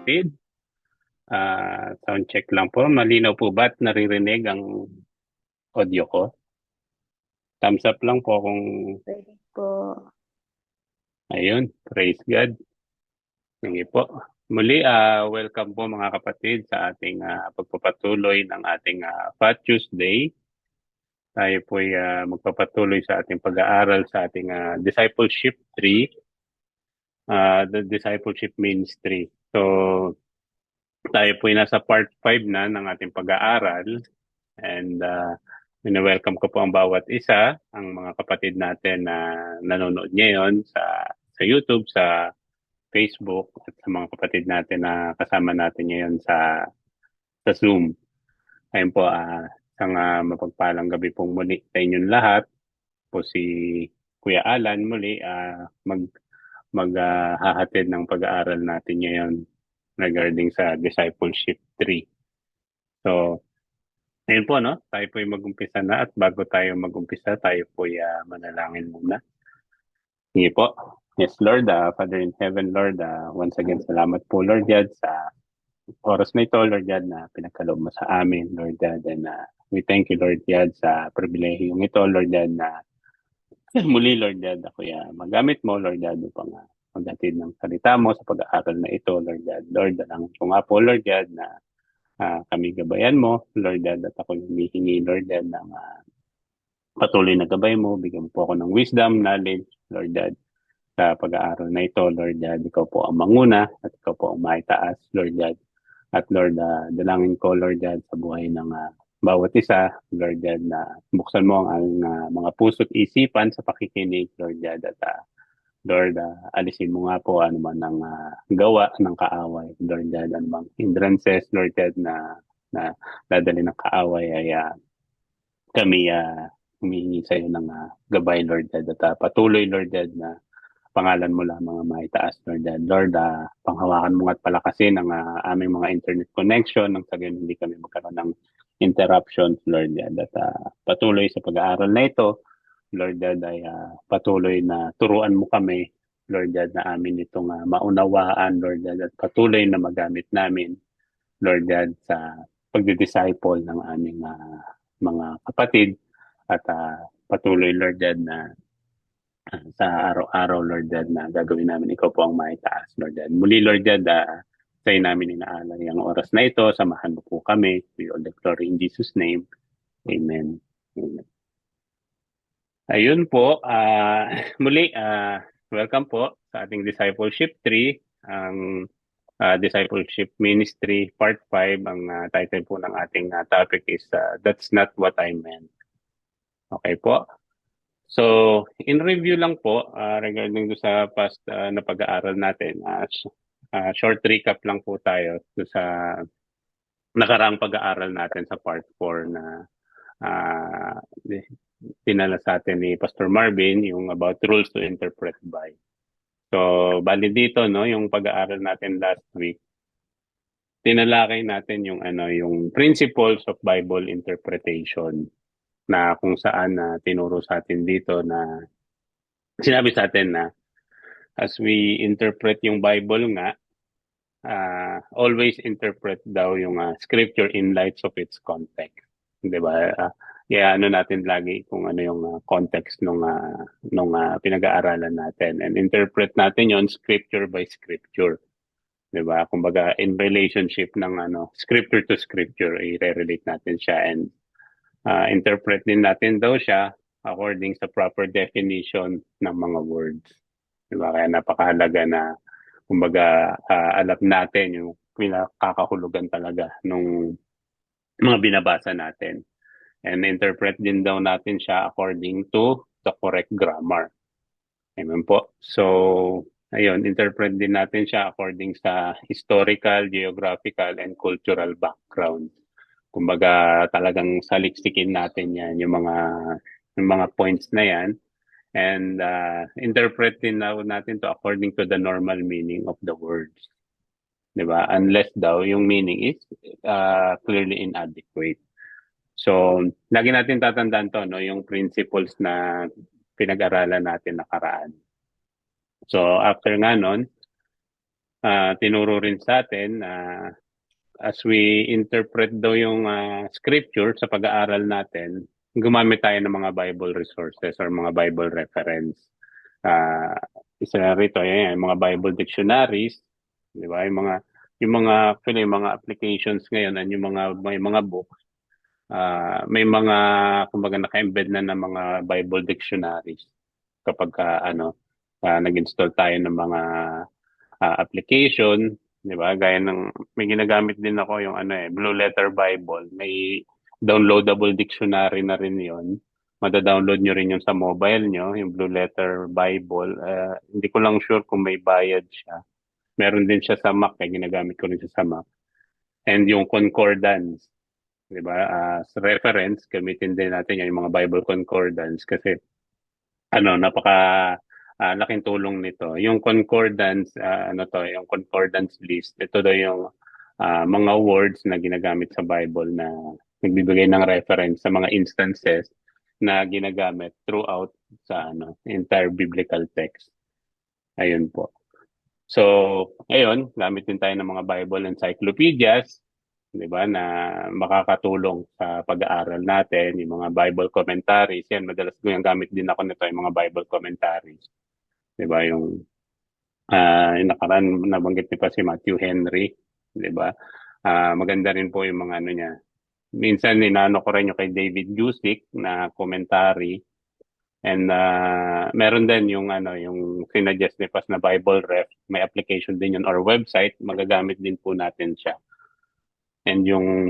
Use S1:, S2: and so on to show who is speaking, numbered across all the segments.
S1: kapatid. Sound check lang po. Malinaw po ba at naririnig ang audio ko? Thumbs up lang po kung
S2: Pwede po.
S1: ayun. Praise God. Sige po. Muli, welcome po mga kapatid sa ating pagpapatuloy ng ating Fat Tuesday. Tayo po ay magpapatuloy sa ating pag-aaral sa ating Discipleship 3, the Discipleship Ministry. So, tayo po ay nasa part 5 na ng ating pag-aaral. And welcome ko po ang bawat isa, ang mga kapatid natin na nanonood ngayon sa YouTube, sa Facebook, at sa mga kapatid natin na kasama natin ngayon sa Zoom. Ayun po, isang mapagpalang gabi pong muli sa inyong lahat. Po si Kuya Alan muli maghahatid ng pag-aaral natin ngayon regarding sa Discipleship 3. So, ayun po, no? Tayo po ay mag-umpisa na at bago tayo mag-umpisa, tayo po ay manalangin muna. Sige po. Yes, Lord, Father in Heaven, Lord, once again, salamat po, Lord God, sa oras na ito, Lord God, na pinagkaloob mo sa amin, Lord God, and we thank you, Lord God, sa pribilehiyong ito, Lord God, na muli, Lord God, ako magamit mo, Lord God, upang maghatid ng salita mo sa pag-aaral na ito, Lord God. Lord, alam ko nga po, Lord God, na kami gabayan mo, Lord God, at ako humihingi, Lord God, ng patuloy na gabay mo. Bigyan mo po ako ng wisdom, knowledge, Lord God, sa pag-aaral na ito, Lord God. Ikaw po ang manguna at ikaw po ang maitaas, Lord God. At Lord, dalangin ko, Lord God, sa buhay ng bawat isa, Lord God, na buksan mo ang mga puso't isipan sa pakikinig, Lord God, at Lord, alisin mo nga po ano man ang gawa ng kaaway, Lord God, ano bang hindrances, Lord God, na dadali ng kaaway ay kami humihingi sa iyo ng gabay, Lord God, at patuloy, Lord God, na pangalan mo lamang ang maitaas, Lord God. Lord, panghawakan mo at palakasin ang aming mga internet connection nang sa ganun hindi kami magkaroon ng interruptions, Lord God. At patuloy sa pag-aaral na ito, Lord God, ay patuloy na turuan mo kami, Lord God, na amin itong maunawaan, Lord God, at patuloy na magamit namin, Lord God, sa pagdi-disciple ng aming mga kapatid at patuloy, Lord God, na sa araw-araw, Lord God, na gagawin namin. Ikaw po ang maitaas, Lord God. Muli, Lord God, sa'yo namin inaalay ang oras na ito. Samahan mo po kami. We all the glory in Jesus' name. Amen. Amen. Ayun po. Muli, welcome po sa ating Discipleship 3. Ang Discipleship Ministry Part 5. Ang title po ng ating topic is That's Not What I Meant. Okay po. So, in review lang po regarding do sa past na pag-aaral natin, short recap lang po tayo do sa nakaraang pag-aaral natin sa part 4 na uh, tinala sa atin ni Pastor Marvin, yung about rules to interpret by. So, bali dito, no, yung pag-aaral natin last week, tinalakay natin yung yung principles of Bible interpretation na kung saan tinuro sa atin dito na sinabi sa atin na as we interpret yung Bible nga, always interpret daw yung scripture in light of its context. Di ba? Kaya ano natin lagi kung ano yung context nung pinag-aaralan natin. And interpret natin yon scripture by scripture. Di ba? Kumbaga, in relationship ng scripture to scripture, i-relate natin siya and interpret din natin daw siya according sa proper definition ng mga words. Diba? Kaya napakahalaga na kumbaga alam natin yung pinakakahulugan talaga nung mga binabasa natin. And interpret din daw natin siya according to the correct grammar. Amen po. So, ayun, interpret din natin siya according sa historical, geographical, and cultural background. Kumbaga talagang saliksikin natin yan, yung mga points na yan. And interpret din natin to according to the normal meaning of the words. Diba? Unless daw yung meaning is clearly inadequate. So, lagi natin tatandaan to, no? Yung principles na pinag-aralan natin nakaraan. So, after nga nun, tinuro rin sa atin, as we interpret daw yung scripture sa pag-aaral natin, gumamit tayo ng mga Bible resources or mga Bible reference. Uh, Isa na rito, yan, yung mga Bible dictionaries, di ba? Actually, yung mga applications ngayon, and may mga books, may mga, kumbaga, naka-embed na ng mga Bible dictionaries kapag nag-install tayo ng mga application, 'di ba? Gaya ng may ginagamit din ako yung Blue Letter Bible. May downloadable dictionary na rin 'yon. Mada-download nyo rin yung sa mobile nyo, yung Blue Letter Bible. Hindi ko lang sure kung may bayad siya. Meron din siya sa Mac, ginagamit ko rin siya sa Mac. And yung concordance, 'di ba? As reference, gamitin din natin yung mga Bible concordance kasi napaka laking tulong nito. Yung concordance, yung concordance list, ito daw yung mga words na ginagamit sa Bible na nagbibigay ng reference sa mga instances na ginagamit throughout sa entire biblical text. Ayun po. So, ayun, gamit din tayo ng mga Bible encyclopedias, 'di ba, na makakatulong sa pag-aaral natin, yung mga Bible commentaries. Yan, madalas ko yung gamit din ako nito, yung mga Bible commentaries. 'Di ba, yung nakaraan nabanggit ni pa si Matthew Henry, 'di ba? Maganda rin po yung mga niya. Minsan inaano ko rin yung kay David Gusick na commentary. And meron din yung sinadjust ni Pas na Bible Ref, may application din yun or website, magagamit din po natin siya. And yung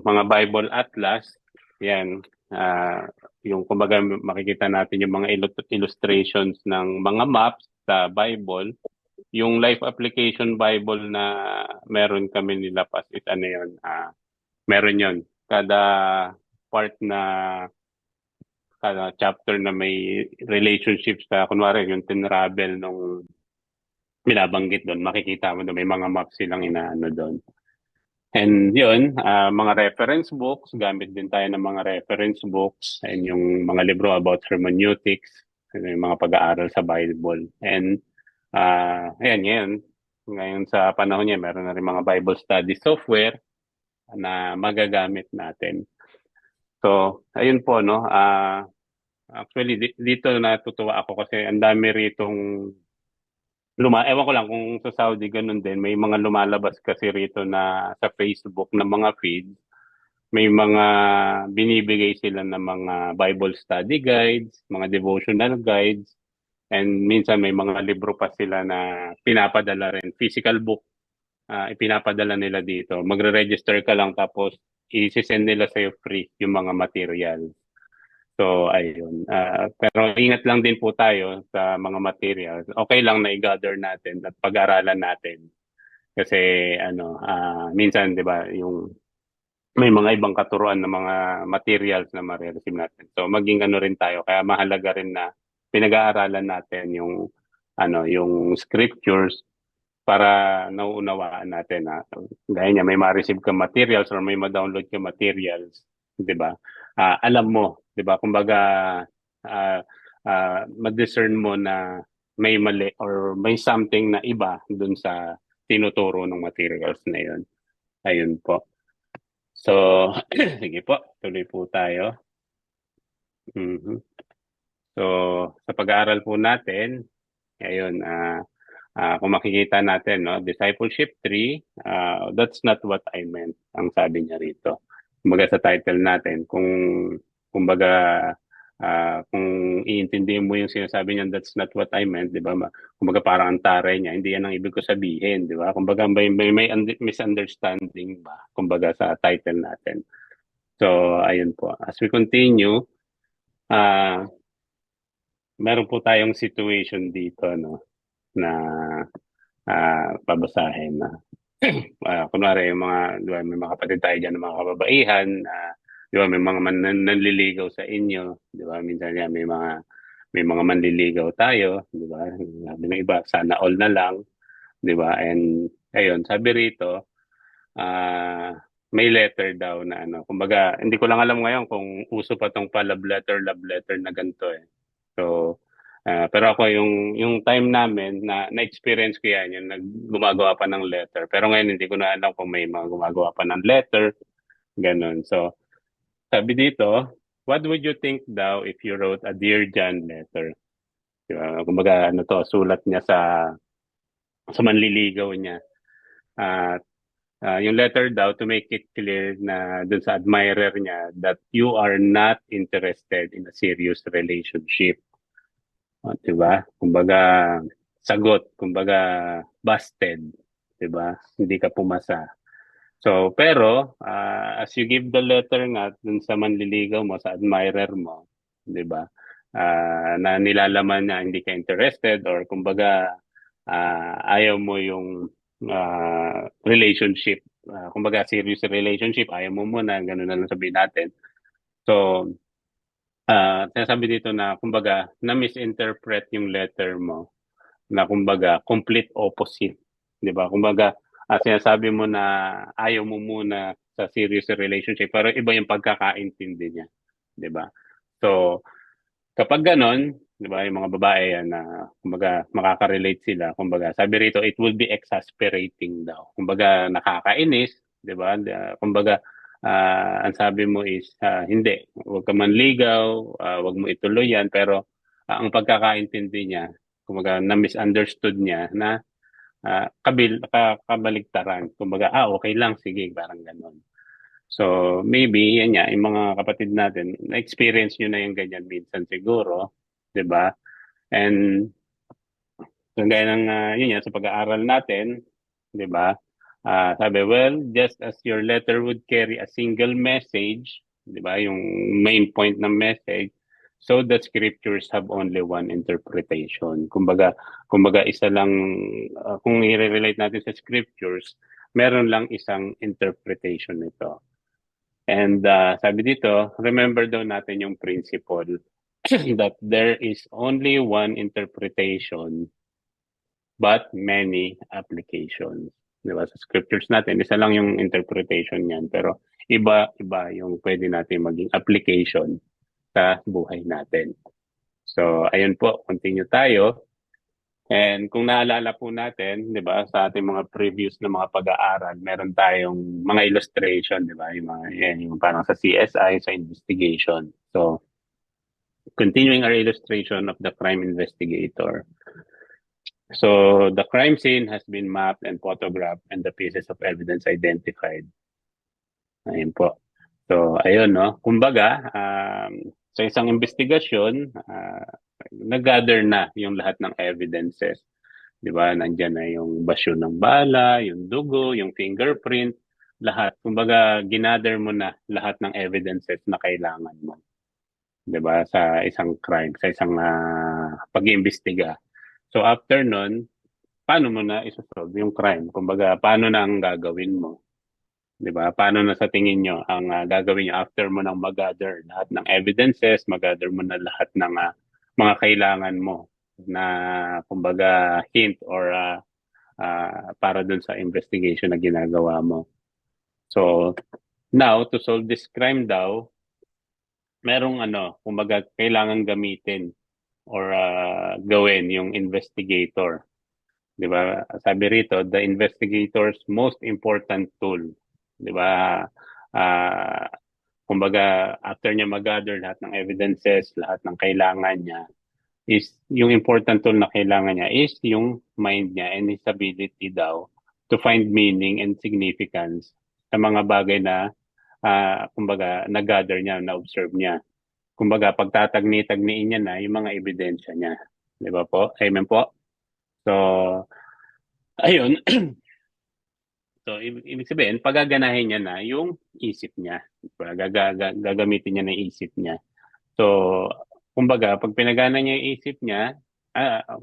S1: mga Bible Atlas, yan, yung kumbaga makikita natin yung mga illustrations ng mga maps sa Bible. Yung Life Application Bible na meron kami nila Pas is meron yon. Kada chapter na may relationships kunwari yung tinravel nung binabanggit doon, makikita mo doon may mga maps silang inaano doon. And yun, mga reference books, gamit din tayo ng mga reference books and yung mga libro about hermeneutics, yung mga pag-aaral sa Bible. And ngayon sa panahon niya, meron na rin mga Bible study software na magagamit natin. So, ayun po, no? Actually, dito natutuwa ako kasi ang dami ritong ewan ko lang kung sa Saudi ganun din, may mga lumalabas kasi rito na sa Facebook na mga feeds, may mga binibigay sila ng mga Bible study guides, mga devotional guides, and minsan may mga libro pa sila na pinapadala rin, physical book, ipinapadala nila dito. Magre-register ka lang tapos i-send nila sa'yo free yung mga material. So, ayun. Pero ingat lang din po tayo sa mga materials. Okay lang na i-gather natin at pag-aralan natin. Kasi, minsan, di ba, may mga ibang katuruan ng mga materials na ma-receive natin. So, maging rin tayo. Kaya mahalaga rin na pinag-aaralan natin yung scriptures para nauunawaan natin na gaya niya, may ma-receive ka materials or may ma-download ka materials, 'di ba? Alam mo, 'di ba? Kumbaga ma-discern mo na may mali or may something na iba dun sa tinuturo ng materials na 'yon. Ayun po. So, sige po, tuloy po tayo. Mm-hmm. So, sa pag-aaral po natin, ayun, kung makikita natin, no, Discipleship 3, that's not what I meant, ang sabi niya rito. Kumbaga sa title natin, kumbaga, kung iintindihin mo yung sinasabi niya, that's not what I meant, di ba? Kumbaga parang ang taray niya, hindi yan ang ibig ko sabihin, di ba? Kumbaga may misunderstanding ba, kumbaga sa title natin. So, ayun po. As we continue, meron po tayong situation dito, no, na pabasahin na kunwari yung mga, di ba, may mga kapatid tayo dyan ng mga kababaihan, di ba, may mga nanliligaw sa inyo, di ba, minsan yan, may mga manliligaw tayo, di ba, sabi ng iba, sana all na lang, di ba, and ayun, sabi rito, may letter daw na kumbaga, hindi ko lang alam ngayon kung uso pa tong love letter na ganito eh. So, Pero ako yung time namin na-experience ko yan, yung gumagawa pa ng letter. Pero ngayon hindi ko na alam kung may mga gumagawa pa ng letter, ganun. So, sabi dito, what would you think daw if you wrote a Dear John letter? Diba? Kumbaga, ano to, sulat niya sa manliligaw niya. At yung letter daw to make it clear na dun sa admirer niya that you are not interested in a serious relationship. Diba? Kumbaga, sagot, kumbaga, busted. Diba? Hindi ka pumasa. So, pero, as you give the letter nga dun sa manliligaw mo, sa admirer mo, diba? Na nilalaman na hindi ka interested or kumbaga, ayaw mo yung relationship. Kumbaga, serious relationship, ayaw mo muna, ganun na lang sabihin natin. So, sinasabi dito na kumbaga na-misinterpret yung letter mo na kumbaga complete opposite, 'di ba? Kumbaga sinasabi mo na ayaw mo muna sa serious relationship pero iba yung pagkakaintindi niya, 'di ba? So kapag ganon, 'di ba, yung mga babae yan na kumbaga makaka-relate sila, kumbaga sabi rito it will be exasperating daw. Kumbaga nakakainis, 'di ba? Kumbaga ang sabi mo is hindi, huwag ka manligaw, huwag mo ituloy yan, pero ang pagkakaintindi niya, kumbaga na-misunderstood niya na kabaligtaran. Kumbaga, okay lang, sige, parang ganon. So, maybe, yan nga, yung mga kapatid natin, na-experience nyo na yung ganyan minsan siguro, di ba? And, gaya ng, yun yan, sa pag-aaral natin, di ba? Sabi, well, just as your letter would carry a single message, di ba? Yung main point ng message, so the scriptures have only one interpretation. Kumbaga isa lang, kung i-relate natin sa scriptures, meron lang isang interpretation nito. And sabi dito, remember daw natin yung principle that there is only one interpretation but many applications. Diba? Sa scriptures natin, isa lang yung interpretation niyan, pero iba-iba yung pwede natin maging application sa buhay natin. So, ayun po, continue tayo. And kung naalala po natin, 'di ba, sa ating mga previous na mga pag-aaral, meron tayong mga illustration, 'di ba? Yung mga yung parang sa CSI sa investigation. So, continuing our illustration of the crime investigator. So, the crime scene has been mapped and photographed and the pieces of evidence identified. Ayun po. So, ayun, no? Kumbaga, sa isang investigasyon, nag-gather na yung lahat ng evidences. Di ba? Nandiyan na yung basyo ng bala, yung dugo, yung fingerprint, lahat. Kumbaga, ginather mo na lahat ng evidences na kailangan mo. Di ba? Sa isang crime, sa isang pag-iimbestiga. So, after nun, paano mo na isosolve yung crime? Kumbaga, paano na ang gagawin mo? 'Di ba? Paano na sa tingin nyo ang gagawin nyo after mo nang mag-gather lahat ng evidences, mag-gather mo na lahat ng mga kailangan mo na kumbaga hint or para dun sa investigation na ginagawa mo. So, now to solve this crime daw, merong kumbaga kailangan gamitin or gawin yung investigator. 'Di ba? Sabi rito, the investigator's most important tool. 'Di ba? Ah, kumbaga after niya mag-gather lahat ng evidences, lahat ng kailangan niya is yung important tool na kailangan niya is yung mind niya and his ability daw to find meaning and significance sa mga bagay na kumbaga na-gather niya, na-observe niya. Kumbaga pagtatagni-tagniin niya na yung mga ebidensya niya. 'Di ba po? Amen po. So, ayun. So, ibig sabihin, pagaganahin niya na yung isip niya. Diba? Gagamitin niya na yung isip niya. So, kumbaga, pag pinagana niya yung isip niya,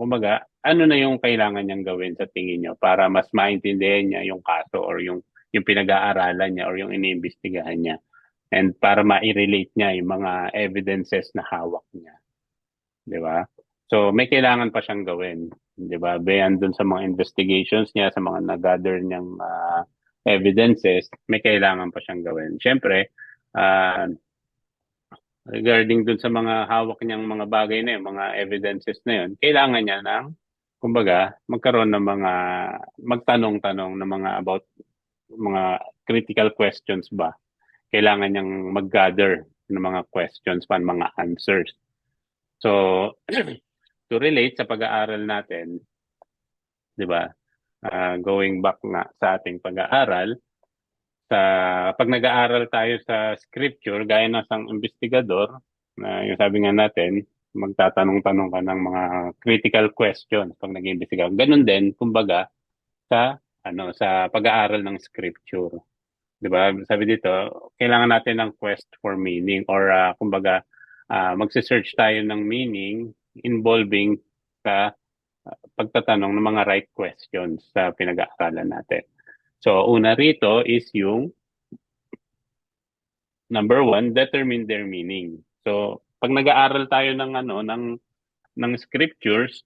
S1: kumbaga, ano na yung kailangan niyang gawin sa tingin niyo para mas maintindihan niya yung kaso or yung pinag-aaralan niya or yung iniimbestigahan niya. And para ma-relate niya yung mga evidences na hawak niya. Di ba? So, may kailangan pa siyang gawin. Di ba? Beyond dun sa mga investigations niya, sa mga nag-gather niyang evidences, may kailangan pa siyang gawin. Siyempre, regarding dun sa mga hawak niyang mga bagay na yun, mga evidences na yun, kailangan niya ng, kumbaga, magkaroon ng mga, magtanong-tanong ng mga about mga critical questions ba. Kailangan niyang mag-gather ng mga questions pa, mga answers. So, to relate sa pag-aaral natin, di ba, going back nga sa ating pag-aaral, sa pag nag-aaral tayo sa scripture, gaya ng isang investigador, na yung sabi nga natin, magtatanong-tanong ka ng mga critical questions pag nag-iimbestiga. Ganun din, kumbaga, sa sa pag-aaral ng scripture. 'Di ba? Sabi dito, kailangan natin ng quest for meaning or kumbaga magse-search tayo ng meaning involving sa pagtatanong ng mga right questions sa pinag-aaralan natin. So, una rito is yung number one, determine their meaning. So, pag nag-aaral tayo ng ng scriptures,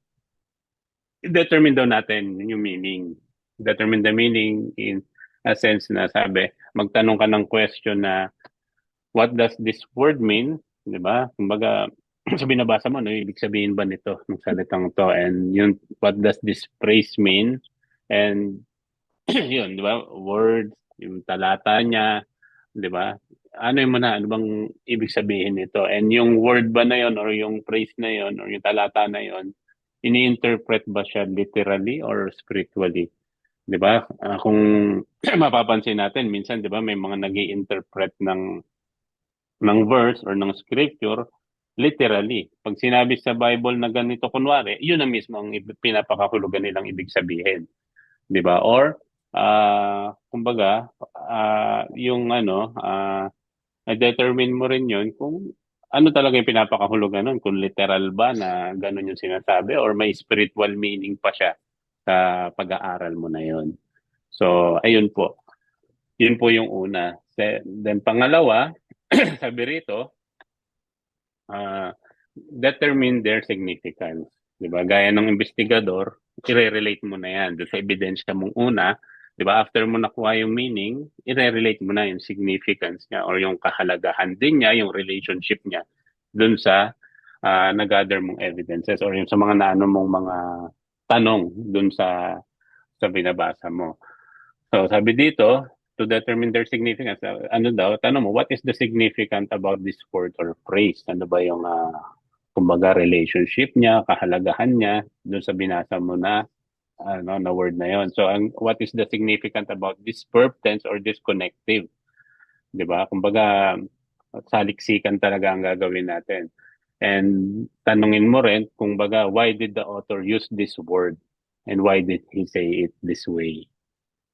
S1: determine daw natin yung meaning. Determine the meaning in a sense na sabi, magtanong ka ng question na what does this word mean? 'Di ba? Kumbaga, sa binabasa mo, no, ibig sabihin ba nito ng salitang to? And yun, what does this phrase mean? And yun, 'di ba? Words, yung talata niya, 'di ba? Ano yung ano bang ibig sabihin nito? And yung word ba na yun or yung phrase na yun or yung talata na yun, ini-interpret ba siya literally or spiritually? 'Di ba? Kung mapapansin natin, minsan 'di ba may mga nag-i-interpret ng verse or ng scripture literally. Pag sinabi sa Bible na ganito kunwari, yun ang mismo ang pinapakahulugan nilang ibig sabihin, 'di ba? Or kumbaga, yung determine mo rin yun kung ano talaga yung pinapakahulugan nun, kung literal ba na ganun yung sinasabi or may spiritual meaning pa siya sa pag-aaral mo na yun. So, ayun po. Yun po yung una. Then pangalawa, sabi rito, determine their significance. 'Di ba? Gaya ng investigador, i-relate mo na yan doon sa ebidensya mong una. 'Di ba? After mo nakuha yung meaning, i-relate mo na yung significance niya or yung kahalagahan din niya, yung relationship niya doon sa nag-gather mong evidences or yung sa mga naano mong mga tanong doon sa binabasa mo. So sabi dito, to determine their significance, ano daw, tanong mo, what is the significant about this word or phrase? Ano ba yung kumbaga relationship niya, kahalagahan niya doon sa binasa mo na na word na yon. So what is the significant about this verb tense or this connective? 'Di ba? Kumbaga saliksikan talaga ang gagawin natin. And tanungin mo rin kung baga why did the author use this word and why did he say it this way?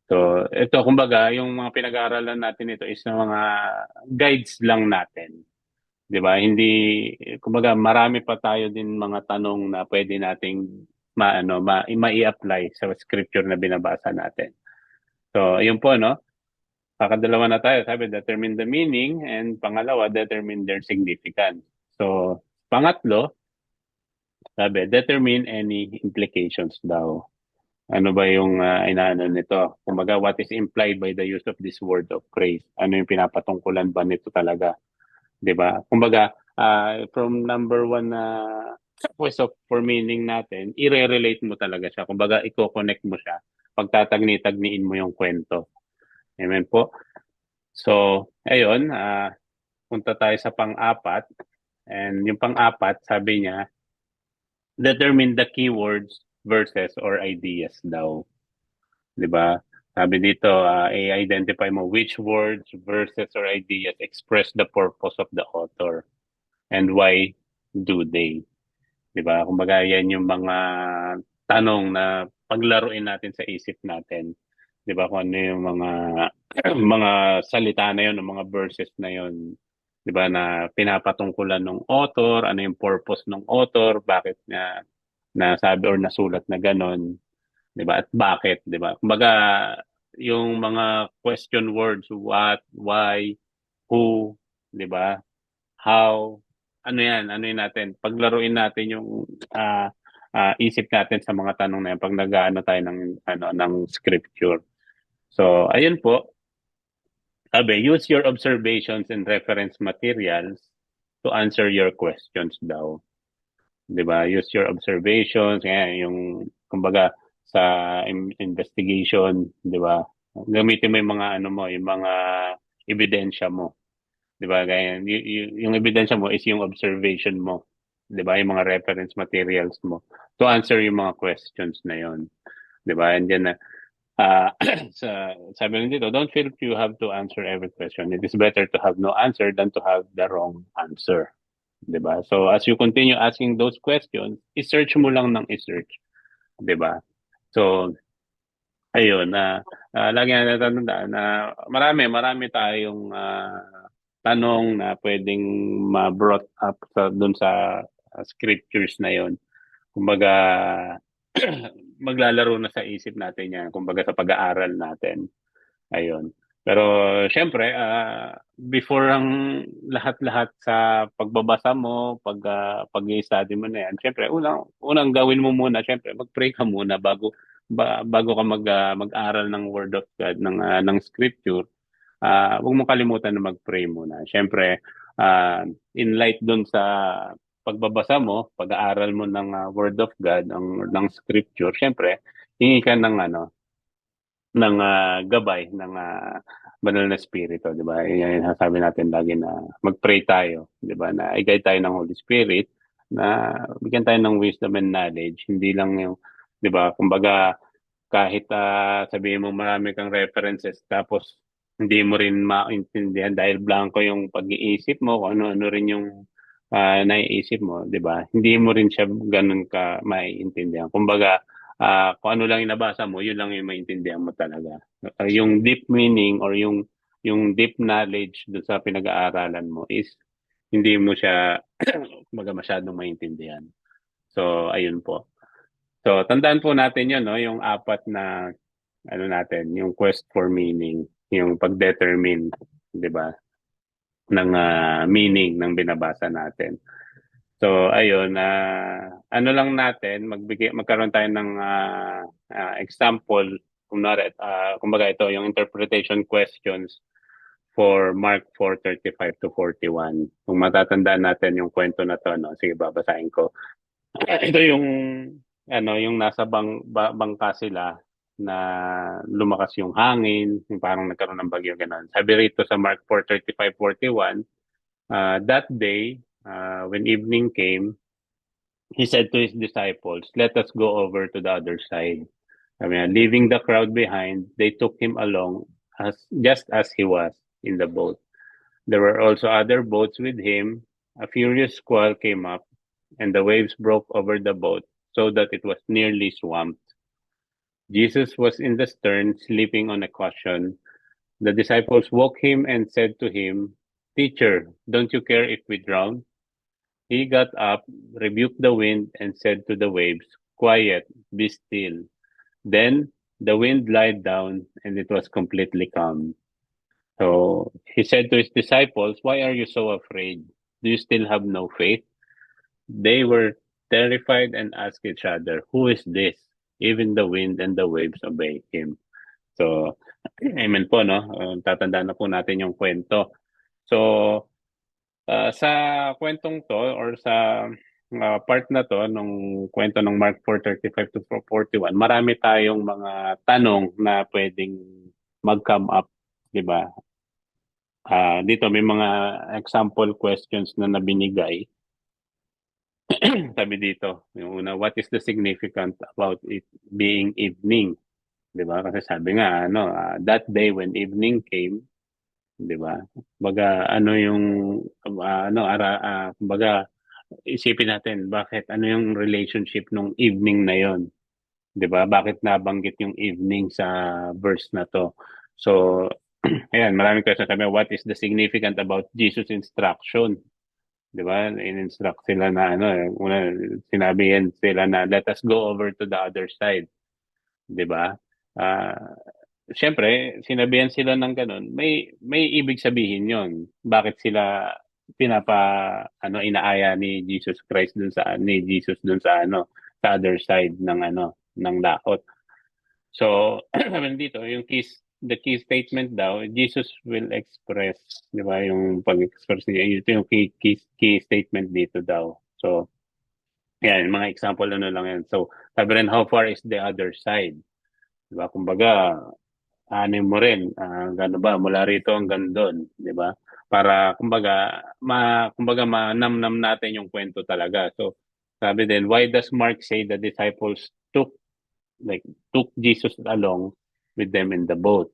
S1: So, ito kumbaga yung mga pinag-aaralan natin ito is ng mga guides lang natin. 'Di ba? Hindi kumbaga marami pa tayo din mga tanong na pwede nating mai-apply sa scripture na binabasa natin. So, ayun po no. Kakadalawa na tayo. Sabi, determine the meaning and pangalawa, determine their significance. So, pangatlo, sabi, determine any implications daw. Ano ba yung inaano nito? Kumbaga, what is implied by the use of this word of praise? Ano yung pinapatungkulan ba nito talaga? 'Di ba? Kumbaga, from number one na quest of for meaning natin, i-relate mo talaga siya. Kumbaga, i-connect mo siya. Pagtatagni-tagniin mo yung kwento. Amen po. So, ayun, punta tayo sa pang-apat. And yung pang-apat, sabi niya, determine the keywords, verses, or ideas daw. 'Di ba? Sabi dito, i-identify mo which words, verses, or ideas express the purpose of the author and why do they. 'Di ba? Kumbaga yan yung mga tanong na paglaruin natin sa isip natin. 'Di ba? Kung ano yung mga mga salita na yon, mga verses na yon, 'di ba, na pinapatungkulan ng author, ano yung purpose ng author, bakit niya nasabi or nasulat na ganon, 'di ba? At bakit, 'di ba? Kumbaga yung mga question words, what, why, who, 'di ba? How, ano yan, ano yun natin, paglaruin natin yung isip natin sa mga tanong na yan pag nag-aano tayo ng scripture. So, ayun po. Sabi, use your observations and reference materials to answer your questions daw. 'Di ba? Use your observations, kaya yung kumbaga sa investigation, 'di ba? Gamitin mo yung mga ano mo, yung mga ebidensya mo, 'di ba? Gaya yung ebidensya mo is yung observation mo, 'di ba? Yung mga reference materials mo to answer yung mga questions na yon, 'di ba? And then sabi rin dito, don't feel you have to answer every question. It is better to have no answer than to have the wrong answer. 'Di ba? So as you continue asking those questions, i-search mo lang ng i-search, 'di ba? So ayun na lagi na natatandaan na marami tayong tanong na pwedeng ma-brought up sa dun sa scriptures na 'yon. Kumbaga maglalaro na sa isip natin 'yan, kumbaga sa pag-aaral natin. Ayun. Pero siyempre, before ang lahat-lahat sa pagbabasa mo, pag-i-study mo na yan, siyempre, unang gawin mo muna, siyempre, mag-pray ka muna bago ka mag-aral ng Word of God, ng Scripture. Huwag mo kalimutan na mag-pray muna. Siyempre, in light dun sa pagbabasa mo, pag-aaral mo ng Word of God, ng Scripture, siyempre, hingi ka ng gabay ng banal na spirito, 'di ba? Yan yung sabi natin lagi na mag-pray tayo, 'di ba? Na i-guide tayo ng Holy Spirit na bigyan tayo ng wisdom and knowledge, hindi lang yung 'di ba? Kumbaga kahit sabihin mo marami kang references tapos hindi mo rin maintindihan dahil blanco yung pag-iisip mo, kung ano-ano rin yung naiisip mo, 'di ba? Hindi mo rin siya ganun ka maiintindihan. Kumbaga kung ano lang yung nabasa mo, yun lang yung maintindihan mo talaga. Yung deep meaning or yung deep knowledge doon sa pinag-aaralan mo is hindi mo siya kumbaga masyadong maintindihan. So, ayun po. So, tandaan po natin yun, no? Yung apat na, ano natin, yung quest for meaning, yung pag-determine, di ba, ng meaning ng binabasa natin. So ayun, ano lang natin magkaroon tayo ng example kumbaga ito yung interpretation questions for Mark 4:35 to 41. Kung matatandaan natin yung kwento na to, no? Sige, babasahin ko. Ito yung yung nasa bangka sila na lumakas yung hangin, yung parang nagkaroon ng bagyo ganun. Sabi rito sa Mark 4:35-41, that day when evening came, he said to his disciples, "Let us go over to the other side." Sabi niya, leaving the crowd behind, they took him along just as he was in the boat. There were also other boats with him. A furious squall came up, and the waves broke over the boat so that it was nearly swamped. Jesus was in the stern, sleeping on a cushion. The disciples woke him and said to him, "Teacher, don't you care if we drown?" He got up, rebuked the wind, and said to the waves, "Quiet, be still." Then the wind died down, and it was completely calm. So he said to his disciples, "Why are you so afraid? Do you still have no faith?" They were terrified and asked each other, "Who is this? Even the wind and the waves obey him." So, amen po, no? Tatandaan na po natin yung kwento. So, sa kwentong to or sa part na to nung kwento ng Mark 4:35 to 41, marami tayong mga tanong na pwedeng mag-come up, 'di ba? Dito may mga example questions na nabinigay. Sabi dito, yung una, what is the significance about it being evening? 'Di ba? Kasi sabi nga that day when evening came, 'di ba? Kumbaga ano yung kumbaga isipin natin bakit ano yung relationship nung evening na yon, 'di ba? Bakit nabanggit yung evening sa verse na to? So ayan, maraming question sabi, what is the significant about Jesus instruction? 'Di ba? In-instruct sila na una sinabi yan sila na let us go over to the other side, 'di ba? Siyempre, sinabihan sila ng ganun, may ibig sabihin 'yon. Bakit sila inaaya ni Jesus dun sa other side ng ng laot. So, sabi dito, yung the key statement daw, Jesus will express, di ba, yung pag-express niya, ito yung key statement dito daw. So, yan, mga example ano lang yan. So, sabi rin, how far is the other side? Di ba? Kumbaga, ano mo rin, gano ba, mula rito hanggang doon, di ba? Para, kumbaga, manamnam natin yung kwento talaga. So, sabi din, why does Mark say the disciples like, took Jesus along with them in the boat?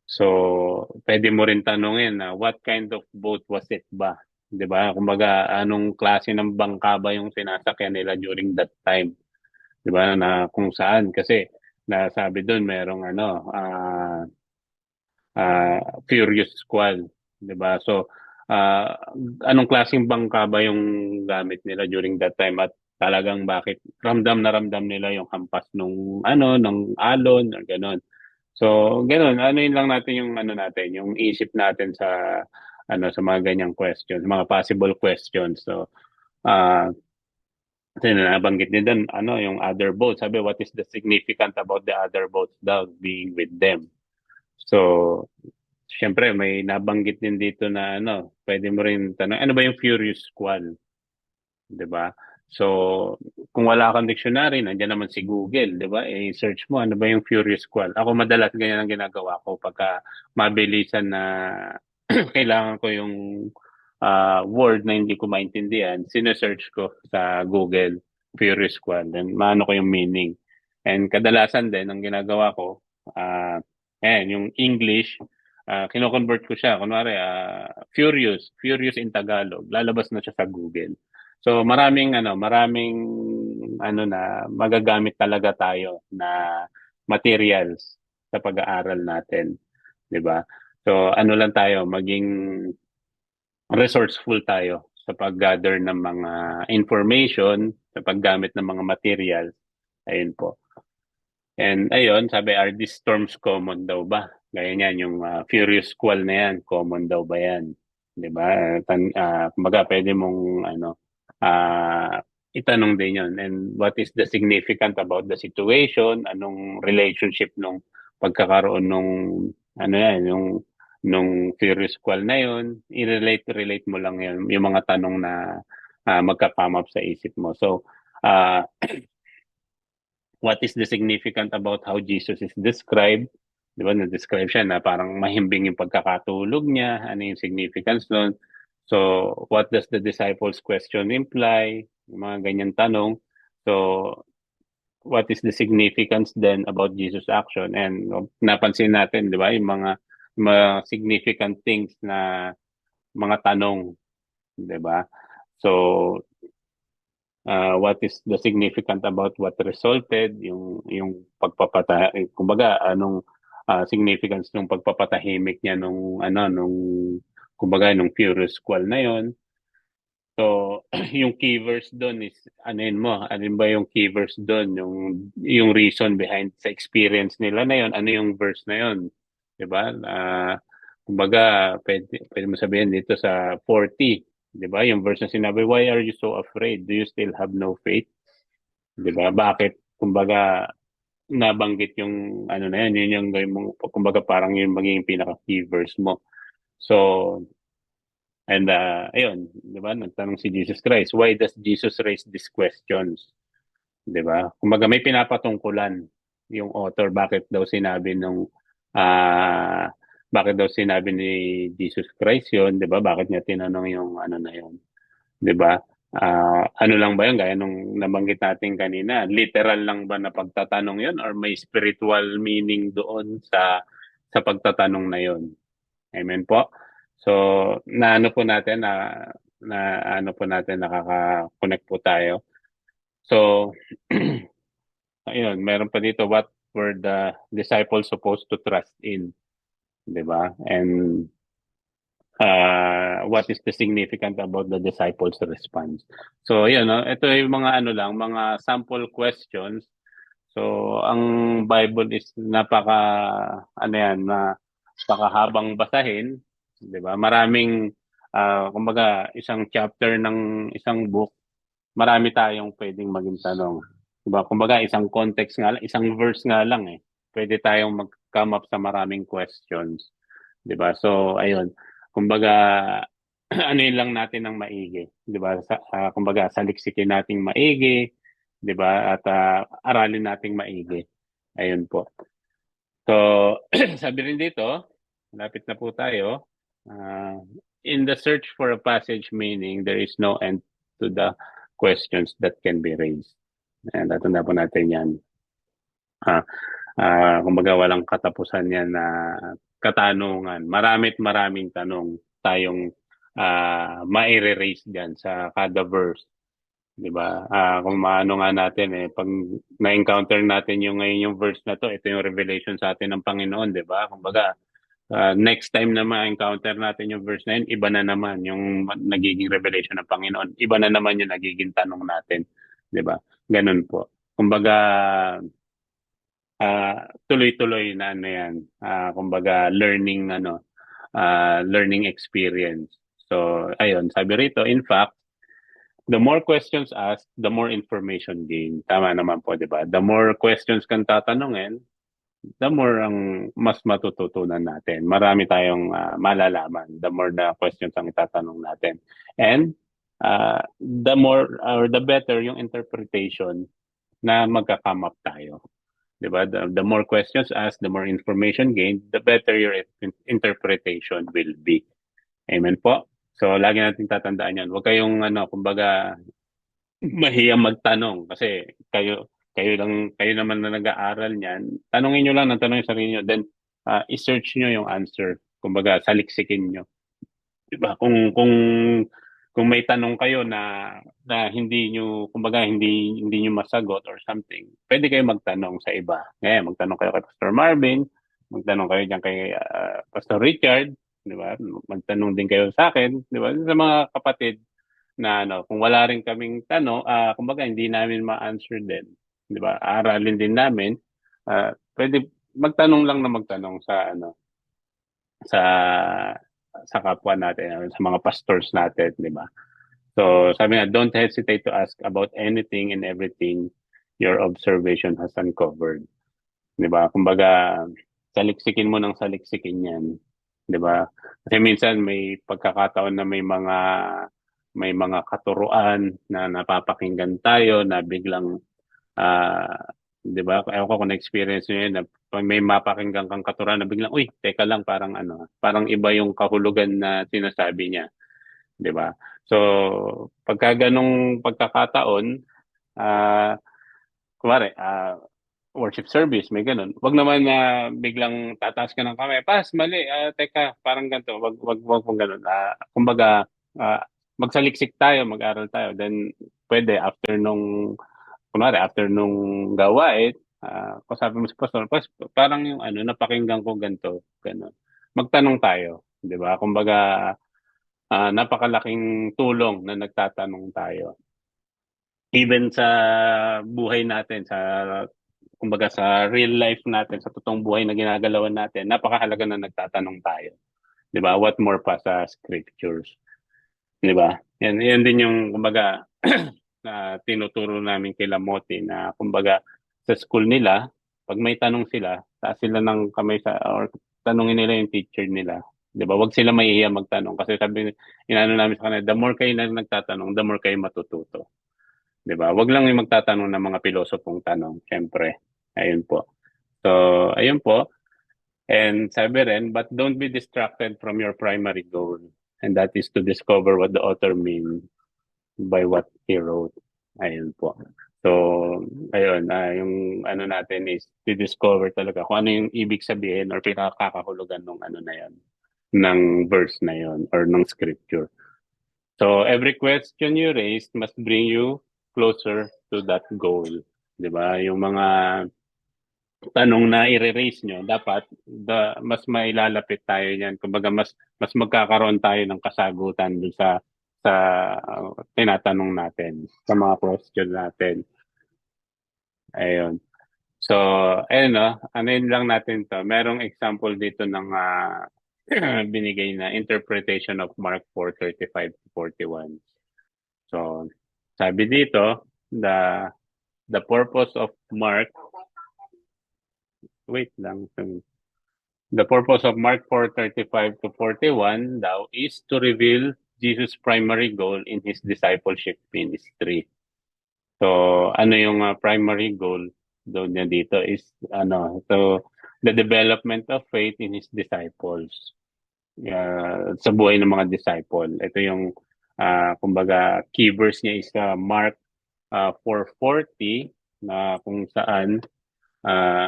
S1: So, pwede mo rin tanungin na what kind of boat was it ba? 'Di ba? Kumbaga, anong klase ng bangka ba yung sinasakyan nila during that time? 'Di ba? Na kung saan kasi nasabi doon merong Furious Squall, 'di ba? So, ah, anong klaseng bangka ba yung gamit nila during that time at talagang bakit ramdam na ramdam nila yung hampas ng alon or gano'n. So, gano'n, ano yun lang natin yung natin, yung isip natin sa mga ganyang questions, mga possible questions. So, ah, kasi nabanggit din doon, yung other boats. Sabi, what is the significant about the other boats daw being with them? So, syempre, may nabanggit din dito na pwede mo rin tanong, ano ba yung Furious Squall? 'Di ba? So, kung wala kang dictionary, nandiyan naman si Google, 'di ba? I-search mo ano ba yung Furious Squall. Ako madalas ganyan ang ginagawa ko pagka mabilisan na kailangan ko yung word na hindi ko maintindihan, sinesearch ko sa Google Furious Squall, then maano ko yung meaning. And kadalasan din ang ginagawa ko, yung English, kino-convert ko siya. Kunwari, Furious in Tagalog, lalabas na siya sa Google. So maraming na magagamit talaga tayo na materials sa pag-aaral natin, 'di ba? So ano lang tayo, maging resourceful tayo sa pag-gather ng mga information, sa paggamit ng mga materials. Ayun po. And ayun, sabi, are these storms common daw ba? Gaya niyan, yung Furious Squall na yan, common daw ba yan? 'Di ba? Kumbaga, pwede mong ah, itanong din yun. And what is the significant about the situation? Anong relationship nung pagkakaroon nung Furious Squall na yun? I-relate mo lang yun, yung mga tanong na magka-come up sa isip mo. So, uh, what is the significant about how Jesus is described? Di ba, na-describe siya na parang mahimbing yung pagkakatulog niya. Ano yung significance nun? So, what does the disciples' question imply? Yung mga ganyan tanong. So, what is the significance then about Jesus' action? And napansin natin, di ba, yung mga significant things na mga tanong, di ba? So, what is the significant about what resulted, yung kumbaga anong significance ng pagpapatahimik niya nung Furious Squall na yon. So yung key verse doon is ano ba yung key verse doon, yung reason behind sa experience nila na yon, ano yung verse na yon, 'di ba? Kumbaga pwede mo sabihin dito sa 40, 'di ba? Yung verse na sinabi, why are you so afraid? Do you still have no faith? 'Di ba? Bakit kumbaga nabanggit yung na yun yung gawin mo, kumbaga parang yung magiging pinaka key verse mo. So, and ayun, 'di ba? Nagtanong si Jesus Christ, why does Jesus raise these questions? 'Di ba? Kumbaga may pinapatungkulan yung author, ah bakit daw sinabi ni Jesus Christ yun, 'di ba? Bakit niya tinanong yung na yun, 'di ba? Ano lang ba yun, gaya nung nabanggit natin kanina, literal lang ba na pagtatanong yun or may spiritual meaning doon sa pagtatanong na yun? Amen po. So, nakaka-connect po tayo. So, ayun, meron pa dito, what were the disciples supposed to trust in? 'Di ba? And what is the significant about the disciples' response? So, yun, no? Ito yung mga mga sample questions. So, ang Bible is napakahabang basahin, 'di ba? Maraming kumbaga isang chapter ng isang book, marami tayong pwedeng maging tanong. 'Di ba? Kumbaga isang context nga lang, isang verse nga lang pwede tayong come up sa maraming questions, 'di ba? So ayun, kumbaga ano lang natin ng maigi, 'di ba? Kumbaga saliksikin nating maigi, 'di ba? At aralin nating maigi. Ayun po. So sabi rin dito, malapit na po tayo. Uh, in the search for a passage meaning, there is no end to the questions that can be raised. And natanda po natin yan. Kumbaga walang katapusan yan na katanungan. Maraming tanong tayong maire-raise dyan sa kada verse. 'Di ba? Kung maano nga natin pag na-encounter natin yung ngayon yung verse na to, ito yung revelation sa atin ng Panginoon, 'di ba? Kumbaga, next time na ma-encounter natin yung verse na yun, iba na naman yung nagiging revelation ng Panginoon. Iba na naman yung nagiging tanong natin, 'di ba? Ganun po. Kumbaga, tuloy-tuloy na ano yan. Kumbaga, learning experience. So, ayun, sabi rito, in fact, the more questions asked, the more information gained. Tama naman po, di ba? The more questions kang tatanungin, the more ang mas matututunan natin. Marami tayong malalaman, the more the questions ang itatanong natin. And the more or the better yung interpretation na magka-come up tayo. Di ba? The more questions asked, the more information gained, the better your interpretation will be. Amen po. So, lagi natin tatandaan yan. Huwag kayong, kumbaga, mahiyang magtanong kasi kayo naman na nag-aaral niyan. Tanungin niyo lang ng tanong yung sarili niyo. Then, i-search niyo yung answer. Kumbaga, saliksikin niyo. Diba? Kung may tanong kayo na hindi niyo kumbaga hindi niyo masagot or something, pwede kayo magtanong sa iba. Ngayon, magtanong kayo kay Pastor Marvin, magtanong kayo diyan kay Pastor Richard, 'di ba? Magtanong din kayo sa akin, 'di ba? Sa mga kapatid na kung wala rin kaming tanong, kumbaga hindi namin ma-answer din, 'di ba? Aralin din namin. Pwede magtanong lang na magtanong sa sa kapwa natin, sa mga pastors natin, di ba? So, sabi nga, don't hesitate to ask about anything and everything your observation has uncovered. Di ba? Kumbaga, saliksikin mo ng saliksikin yan. Di ba? Kasi minsan may pagkakataon na may mga katuruan na napapakinggan tayo na biglang 'di ba? Ewan ko kung na-experience niyo 'yun na pag may mapakinggan kang katuruan na biglang, uy, teka lang, parang iba yung kahulugan na sinasabi niya, 'di ba? So, pagka ganong pagkakataon, ah kunwari, worship service, may ganun. Wag naman na biglang tataas ka ng kamay, pas, mali, teka, parang ganito, wag mong ganun. Kumbaga, magsaliksik tayo, mag-aral tayo. Then, pwede, after nung gawain, kung sabi mo sa pastor, parang yung napakinggan ko ganito, gano'n. Magtanong tayo, di ba? Kumbaga, napakalaking tulong na nagtatanong tayo. Even sa buhay natin, kumbaga sa real life natin, sa totoong buhay na ginagalawan natin, napakahalaga na nagtatanong tayo. Di ba? What more pa sa scriptures? Di ba? Yan din yung, kumbaga, na tinuturo namin kila Moti na kumbaga sa school nila, pag may tanong sila, taas sila ng kamay or tanungin nila yung teacher nila. 'Di ba? Wag sila mahihiya magtanong kasi inaano namin sa kanila, the more kayo na nagtatanong, the more kayo matututo. 'Di ba? Wag lang yung magtatanong ng mga pilosopong tanong, syempre. Ayun po. So, ayun po. And sabi rin, but don't be distracted from your primary goal. And that is to discover what the author means by what he wrote. Ayun po. So, ayun, yung natin is to-discover talaga kung ano yung ibig sabihin or pinakakahulugan ng na yan, ng verse na yon or ng scripture. So, every question you raised must bring you closer to that goal. Di ba? Yung mga tanong na i-raise nyo, dapat mas mailalapit tayo niyan. Kumbaga, mas magkakaroon tayo ng kasagutan dun sa tinatanong natin, sa mga question natin. Ayun. So, ayun anuin lang natin to. Merong example dito ng binigay na interpretation of Mark 4:35 to 41. So, sabi dito, the purpose of Mark, wait lang. The purpose of Mark 4:35 to 41 daw is to reveal Jesus' primary goal in his discipleship ministry. So, ano yung primary goal daw niya dito is the development of faith in his disciples. Sa buhay ng mga disciple. Ito yung kumbaga key verse niya is Mark 4:40 na kung saan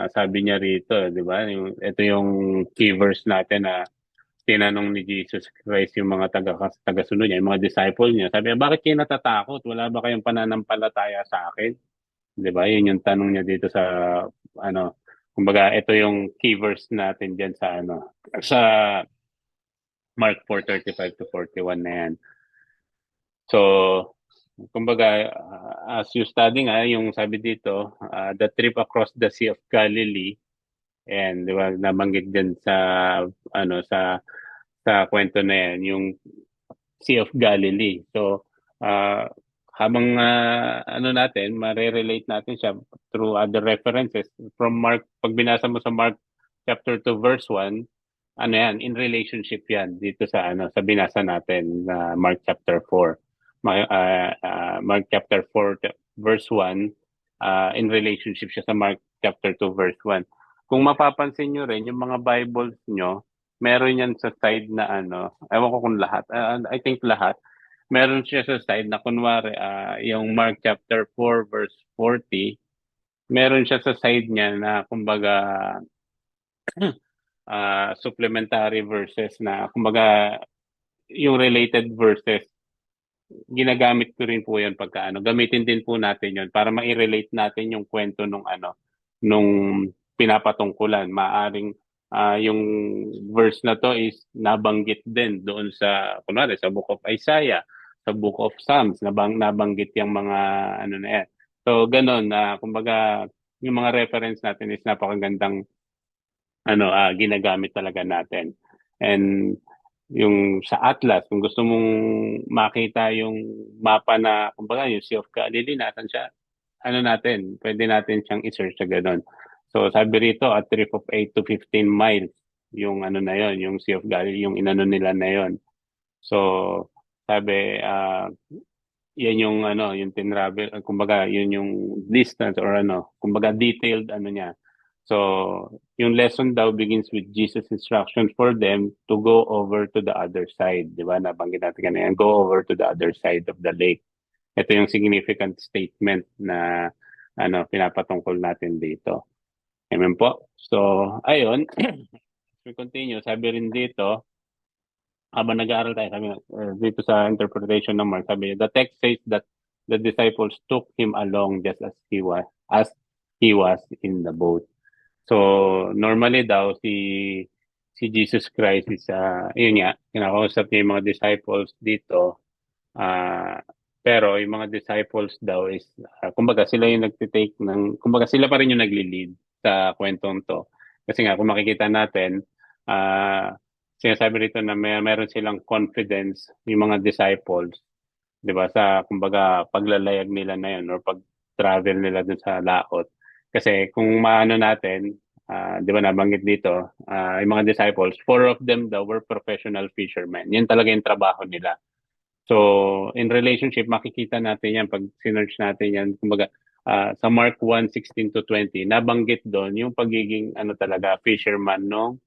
S1: sabi niya rito, 'di ba? Ito yung key verse natin na tinanong ni Jesus Christ yung mga tagasunod niya, yung mga disciple niya. Sabi niya, bakit kayo natatakot? Wala ba kayong pananampalataya sa akin? 'Di ba? Yun yung tanong niya dito sa ano, kumbaga ito yung key verse natin diyan sa Mark 4:35 to 41 na yan. So, kumbaga, as you study nga, yung sabi dito, the trip across the Sea of Galilee, and di ba, nabanggit dyan sa kwento na yan, yung Sea of Galilee. So, habang natin, mare-relate natin siya through other references from Mark, pag binasa mo sa Mark chapter 2 verse 1, ano yan, in relationship yan dito sa binasa natin na Mark chapter 4. Mark chapter 4 verse 1, in relationship siya sa Mark chapter 2 verse 1. Kung mapapansin nyo rin, yung mga Bibles nyo, meron yan sa side na ewan ko kung lahat, I think lahat, meron siya sa side na kunwari, yung Mark chapter 4 verse 40, meron siya sa side niya na kumbaga supplementary verses na kumbaga yung related verses ginagamit ko rin po 'yan pagka gamitin din po natin 'yon para ma-relate natin yung kwento nung pinapatungkulan. Maaring yung verse na to is nabanggit din doon sa kunwari sa Book of Isaiah, sa Book of Psalms, nabanggit yung mga na yan. So ganun na kumbaga yung mga reference natin is napakagandang ginagamit talaga natin. And yung sa Atlas, kung gusto mong makita yung mapa na, kumbaga yung Sea of Galilee, natin siya, pwede natin siyang i-search sa ganun. So sabi rito, a trip of 8 to 15 miles, yung na yon, yung Sea of Galilee, yung inano nila na yon. So sabi, yan yung yung tinravel, kumbaga yun yung distance or kumbaga detailed niya. So yung lesson daw begins with Jesus' instructions for them to go over to the other side, di ba? Nabanggit natin kanina, go over to the other side of the lake. Ito yung significant statement na pinapatungkol natin dito. Amen po. So ayun, we continue. Sabi rin dito, habang nag-aaral tayo, sabi dito sa interpretation ng Mark, sabi the text says that the disciples took him along just as he was in the boat. So normally daw si Jesus Christ is yun nga, kinakausap niya yung mga disciples dito. Pero yung mga disciples daw is kumbaga sila yung kumbaga sila pa rin yung nagli-lead sa kwentong to. Kasi nga kung makikita natin, sinasabi rito na meron silang confidence yung mga disciples, 'di ba, sa kumbaga paglalayag nila na yun or pag-travel nila dun sa laot. Kasi kung maano natin, 'di ba nabanggit dito, yung mga disciples, four of them daw were professional fishermen. Yan talaga yung trabaho nila. So, in relationship, makikita natin yan pag sinearch natin yan. Kumbaga, sa Mark 1:16 to 20, nabanggit doon yung pagiging talaga fisherman nung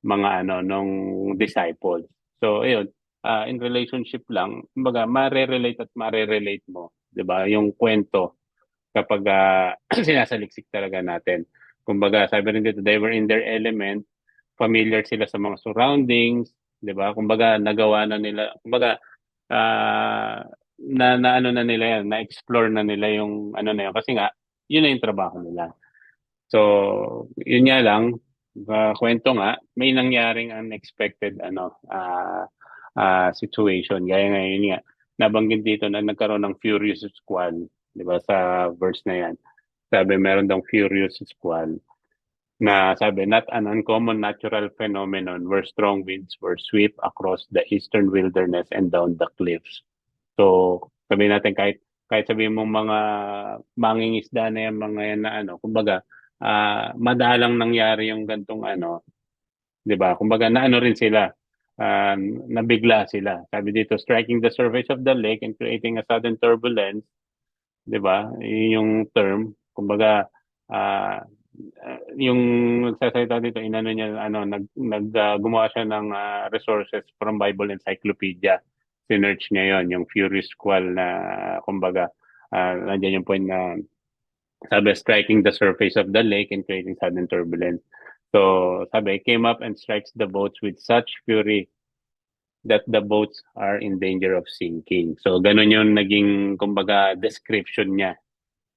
S1: mga nung disciples. So, ayun, in relationship lang, kumbaga, mare-relate at mare-relate mo, 'di ba? Yung kwento kapag sinasaliksik talaga natin. Kumbaga, sabi rin dito, they were in their element, familiar sila sa mga surroundings, 'di ba? Kumbaga, nagawa na nila, kumbaga, na nila yan, na-explore na nila yung na yun. Kasi nga, yun na yung trabaho nila. So, yun nga lang, kwento nga, may nangyaring unexpected situation. Gaya nga yun nga, nabanggit dito na nagkaroon ng furious squall, di ba, sa verse na yan. Sabi, meron daw furious squall na sabi, not an uncommon natural phenomenon where strong winds were sweep across the eastern wilderness and down the cliffs. So, sabi natin kahit sabihin mong mga mangingisda na yan, mga yan na kumbaga, madalang nangyari yung gantong 'di ba? Kumbaga naano rin sila, nabigla sila. Sabi dito, striking the surface of the lake and creating a sudden turbulence, 'di ba? Yun yung term. Kumbaga, ah, yung nagsasalita dito, inano niya, ano, gumawa siya ng resources from Bible Encyclopedia. Sinearch niya yon, yung Furious Squall na, kumbaga, nandiyan yung point na sabi, striking the surface of the lake and creating sudden turbulence. So, sabi, came up and strikes the boats with such fury that the boats are in danger of sinking. So, ganun yung naging, kumbaga, description niya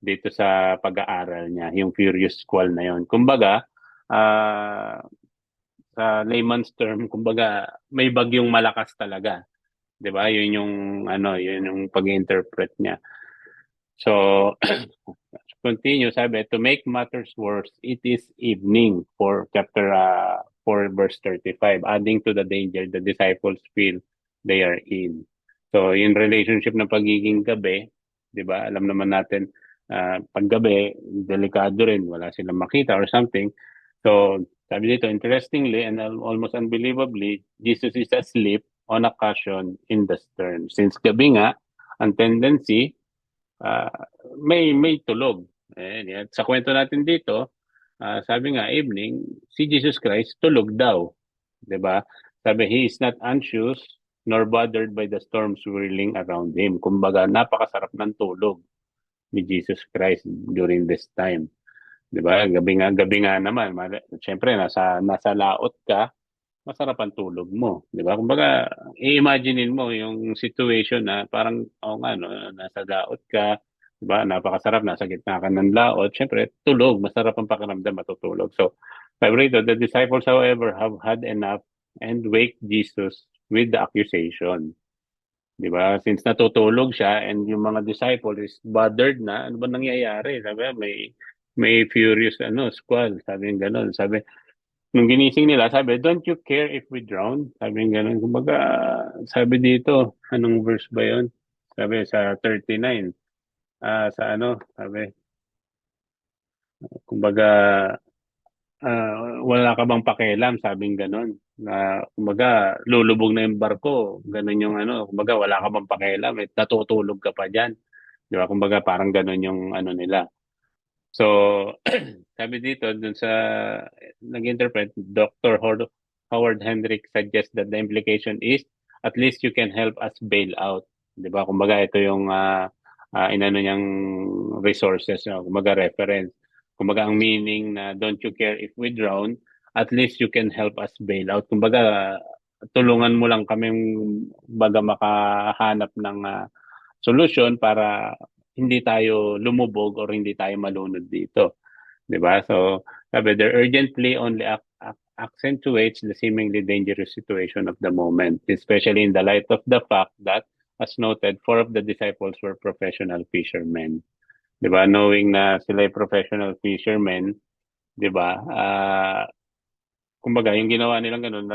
S1: dito sa pag-aaral niya, yung furious squall na yon. Kumbaga, ah, sa layman's term, kumbaga, may bagyong malakas talaga. 'Di ba? Yun yung, ano, yun yung pag-interpret niya. So, continue, sabi, to make matters worse, it is evening for chapter 4, verse 35, adding to the danger the disciples feel they are in. So, in relationship ng pagiging gabi, di ba, alam naman natin, pag gabi, delikado rin, wala silang makita or something. So, sabi dito, interestingly and almost unbelievably, Jesus is asleep on a cushion in the stern. Since gabi nga, ang tendency, ah, may tulog. Yan. Sa kwento natin dito, sabi nga evening, si Jesus Christ tulog daw, 'di ba? Sabi, he is not anxious nor bothered by the storms swirling around him. Kumbaga, napakasarap ng tulog ni Jesus Christ during this time. 'Di ba? Gabi nga naman, syempre nasa laot ka, masarap ang tulog mo, 'di ba? Kumbaga, i-imaginein mo yung situation na parang, oh nga, no, nasa laot ka, 'di ba? Napakasarap, nasa gitna ka ng laot. Syempre, tulog, masarap ang pakiramdam, matutulog. So, sabi rito, the disciples, however, have had enough and wake Jesus with the accusation. 'Di ba? Since natutulog siya and yung mga disciple is bothered na, ano ba nangyayari? Sabi, may furious squall, sabi ng ganun. Sabi, nung ginising nila, sabi, don't you care if we drown? Sabi ng ganun. Kumbaga, sabi dito, anong verse ba yun? Sabi sa 39. Sa ano, sabi, kumbaga, wala ka bang pakialam? Sabing ganun. Na, kumbaga, lulubog na yung barko. Ganun yung ano, kumbaga, wala ka bang pakialam? Natutulog ka pa dyan. Di ba? Kumbaga, parang ganun yung ano nila. So, sabi dito, dun sa nag-interpret, Howard Hendrick suggests that the implication is at least you can help us bail out. 'Di ba? Kumbaga, ito yung inano niyang resources, no? Kumbaga, reference. Kumbaga, ang meaning na don't you care if we drown, at least you can help us bail out. Kumbaga, tulungan mo lang kaming baga makahanap ng solusyon para hindi tayo lumubog or hindi tayo malunod dito. 'Di ba? So, sabi, their urgent plea only accentuates the seemingly dangerous situation of the moment, especially in the light of the fact that, as noted, four of the disciples were professional fishermen. 'Di ba? Knowing na sila ay professional fishermen, 'di ba? Kumbaga, yung ginawa nilang ganun,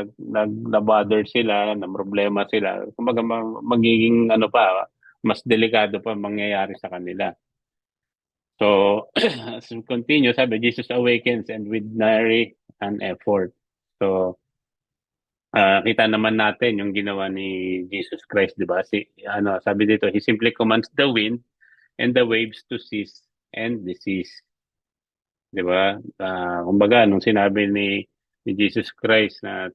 S1: na-bother sila, na problema sila. Kumbaga, magiging ano pa, mas delikado pa mangyayari sa kanila. So, as we continue, sabi, Jesus awakens and with nary an effort. So, kita naman natin yung ginawa ni Jesus Christ, di ba? Sabi dito, he simply commands the wind and the waves to cease and cease. Di ba? Kumbaga, nung sinabi ni Jesus Christ na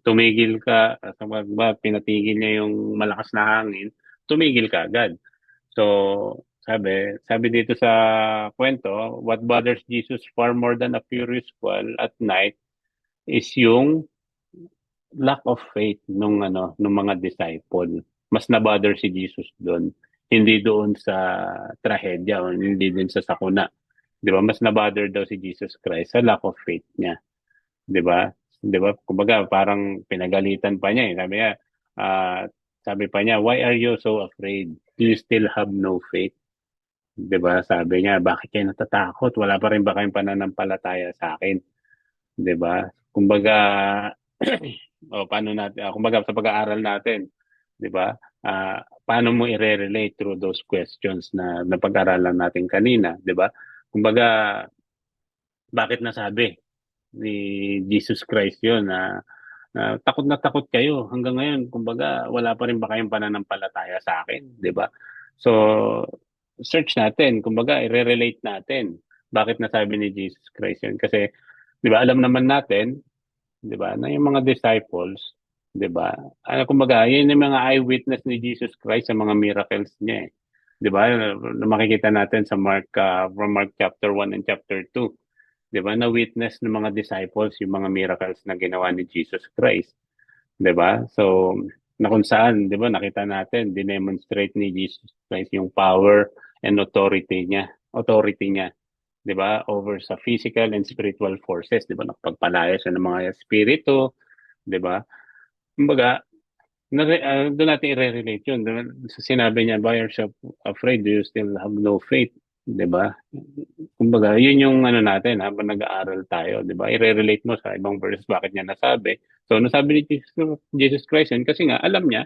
S1: tumigil ka, pinatigil niya yung malakas na hangin, tumigil ka agad. So, sabi dito sa kwento, what bothers Jesus far more than a furious squall at night is yung lack of faith nung mga disciple. Mas na-bother si Jesus doon, hindi doon sa trahedya o hindi doon sa sakuna. 'Di ba? Mas na-bother daw si Jesus Christ sa lack of faith niya. 'Di ba? 'Di ba? Kumbaga, parang pinagalitan pa niya eh. Ah, sabi pa niya, why are you so afraid? Do you still have no faith? 'Di ba? Sabi niya, bakit kayo natatakot? Wala pa rin ba kayong pananampalataya sa akin? 'Di ba? Kumbaga, paano natin, kumbaga sa pag-aaral natin, 'di ba? Paano mo i-relate through those questions na napag-aralan natin kanina, 'di ba? Kumbaga, bakit nasabi ni Jesus Christ yun na takot kayo hanggang ngayon. Kumbaga, wala pa rin ba kayong pananampalataya sa akin, di ba? So, search natin. Kumbaga, i-relate natin. Bakit nasabi ni Jesus Christ yun? Kasi, di ba, alam naman natin, di ba, na yung mga disciples, di ba, kumbaga, yun yung mga eyewitness ni Jesus Christ sa mga miracles niya eh. Di ba, na makikita natin sa from Mark chapter 1 and chapter 2. Di ba, na witness ng mga disciples yung mga miracles na ginawa ni Jesus Christ. 'Di ba? So, na kung saan, 'di ba, nakita natin, dinemonstrate ni Jesus Christ yung power and authority niya, 'di ba, over sa physical and spiritual forces, 'di ba? Nakapagpalaya siya ng mga espiritu, 'di ba? Kumbaga, doon natin i-relate yun. Sinabi niya, why are you afraid? Do you still have no faith? 'Di ba? Kumbaga, yun yung ano natin habang nag-aaral tayo, 'di ba? I-relate mo sa ibang verses bakit niya nasabi. So, nasabi ni Jesus Christ yun kasi nga alam niya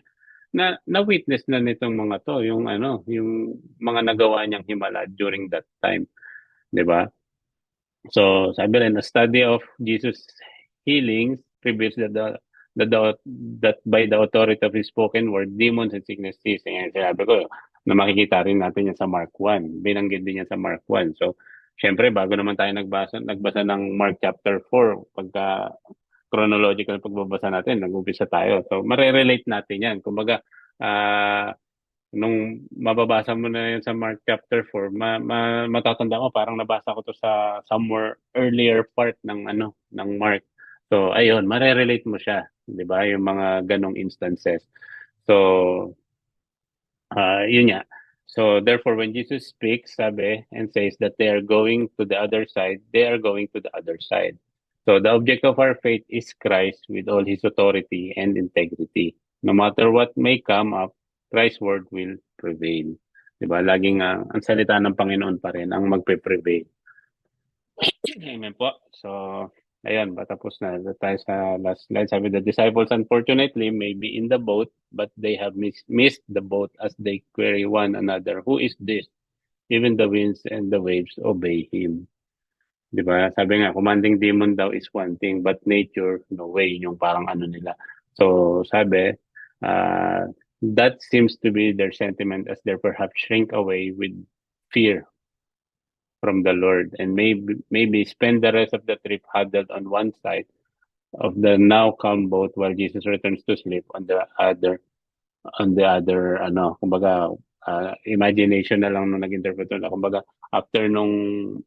S1: na na-witness na nitong mga to yung yung mga nagawa niyang himala during that time, 'di ba? So, sabi rin, a study of Jesus' healings reveals that, that by the authority of His spoken word, demons and sickness cease. Yan, sinabi ko, na makikita rin natin yan sa Mark 1. Binanggit din yan sa Mark 1. So, syempre, bago naman tayo nagbasa ng Mark chapter 4, pagka chronological pagbabasa natin, nag-umpisa tayo. So, marerelate natin yan. Kumbaga, nung mababasa mo na yun sa Mark chapter 4, matatanda ko parang nabasa ko to sa somewhere earlier part ng Mark. So ayun, marerelate mo siya, 'di ba? Yung mga ganong instances. So yun nga. So therefore when Jesus speaks, sabi, and says that they are going to the other side, they are going to the other side. So the object of our faith is Christ with all his authority and integrity. No matter what may come up, Christ's word will prevail. 'Di ba? Laging ang salita ng Panginoon pa rin ang magpe-prevail. Amen po. So, ayun, patapos na. Tayo sa last slide. Sabi, the disciples unfortunately may be in the boat, but they have missed the boat as they query one another, who is this? Even the winds and the waves obey him. Di ba? Sabi nga, commanding demon daw is one thing, but nature, no way. Yung parang ano nila. So, sabi, that seems to be their sentiment as they perhaps shrink away with fear from the Lord and maybe spend the rest of the trip huddled on one side of the now calm boat while Jesus returns to sleep on the other kumbaga imagination na lang nung nag-interpret na kumbaga after nung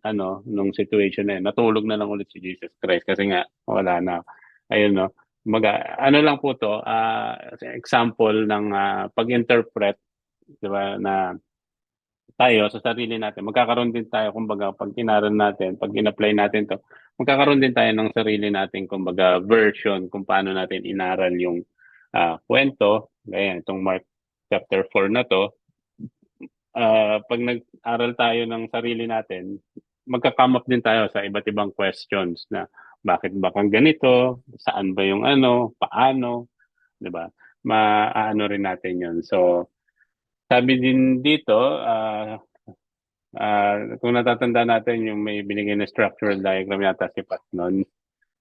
S1: situation na yun, natulog na lang ulit si Jesus Christ kasi nga wala na. Ayun, no. Kumbaga lang po to, example ng pag-interpret, 'di ba, na tayo sa sarili natin, magkakaroon din tayo, kumbaga, pag inaral natin, pag in-apply natin to, magkakaroon din tayo ng sarili natin, kumbaga, version kung paano natin inaral yung kwento. Gaya itong Mark chapter 4 na to, pag nag-aral tayo ng sarili natin, magka-come up din tayo sa iba't ibang questions na bakit ba kang ganito, saan ba yung paano, 'di ba? Maaano rin natin 'yon. So, sabi din dito, kung natatanda natin yung may binigay na structural diagram yata si Pat noon.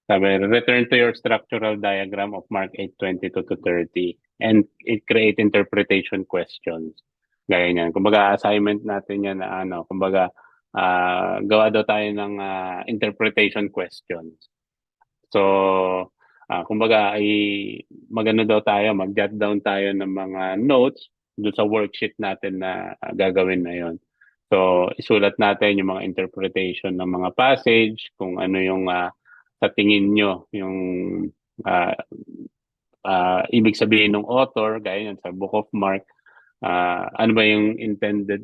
S1: Sabi, return to your structural diagram of Mark 8:22 to 30 and it create interpretation questions. Gaya niyan. Kumbaga, assignment natin yan na kumbaga, gawa daw tayo ng interpretation questions. So, kumbaga, magano daw tayo, mag-jot down tayo ng mga notes doon sa worksheet natin na gagawin na yon. So, isulat natin yung mga interpretation ng mga passage, kung ano yung sa tingin nyo, yung ibig sabihin ng author, gaya yan sa Book of Mark, ano ba yung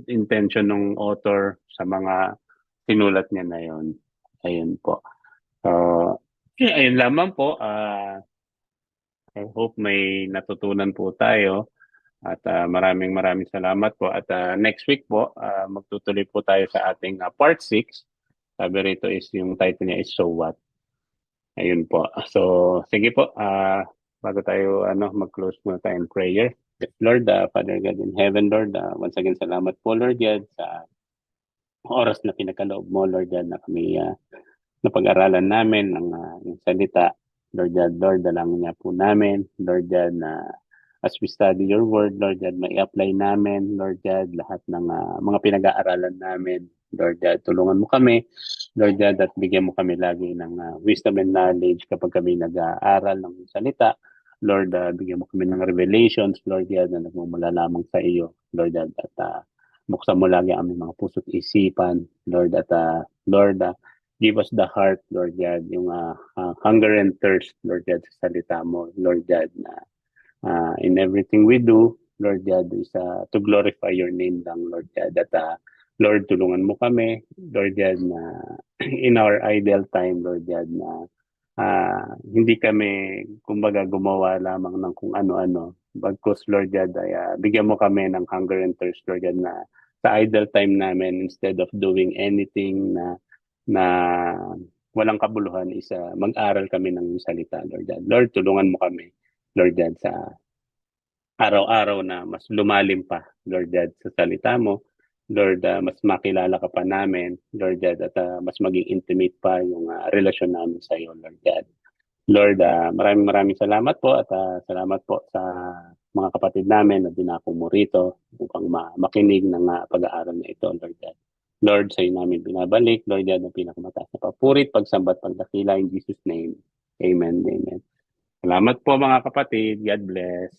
S1: intention ng author sa mga sinulat niya na yon. Ayun po. So, ayun lamang po. I hope may natutunan po tayo. At maraming salamat po. At next week po, magtutuloy po tayo sa ating part 6. Sabi rito is yung title niya is So What? Ayun po. So, sige po. Bago tayo mag-close muna tayo in prayer. Lord, Father God in heaven, Lord, once again, salamat po, Lord God, sa oras na pinagkaloob mo, Lord God, na kami napag-aralan namin ng salita. Lord, dalangin niya po namin. Lord God, na as we study your word, Lord God, may apply namin, Lord God, lahat ng mga pinag-aaralan namin. Lord God, tulungan mo kami, Lord God, at bigyan mo kami lagi ng wisdom and knowledge kapag kami nag-aaral ng salita. Lord, bigyan mo kami ng revelations, Lord God, na nagmumula lamang sa iyo, Lord God, at buksan mo lagi ang aming mga puso't isipan, Lord, at Lord, give us the heart, Lord God, yung hunger and thirst, Lord God, sa salita mo, Lord God, na in everything we do, Lord God, is to glorify your name lang, Lord God. At Lord, tulungan mo kami, Lord God, na in our idle time, Lord God, na hindi kami, kumbaga, gumawa lamang ng kung ano-ano. Bagkus, Lord God, ay bigyan mo kami ng hunger and thirst, Lord God, na sa idle time namin, instead of doing anything na walang kabuluhan, is mag-aral kami ng salita, Lord God. Lord, tulungan mo kami, Lord God, sa araw-araw na mas lumalim pa, Lord God, sa salita mo. Lord, mas makilala ka pa namin, Lord God, at mas maging intimate pa yung relasyon namin sa iyo, Lord God. Lord, maraming salamat po at salamat po sa mga kapatid namin na dinako mo rito upang makinig ng pag-aaral na ito, Lord God. Lord, sa iyo namin binabalik, Lord God, ang pinakamataas na papurit, pagsambat, pagdakila, in Jesus' name. Amen, amen. Salamat po mga kapatid. God bless.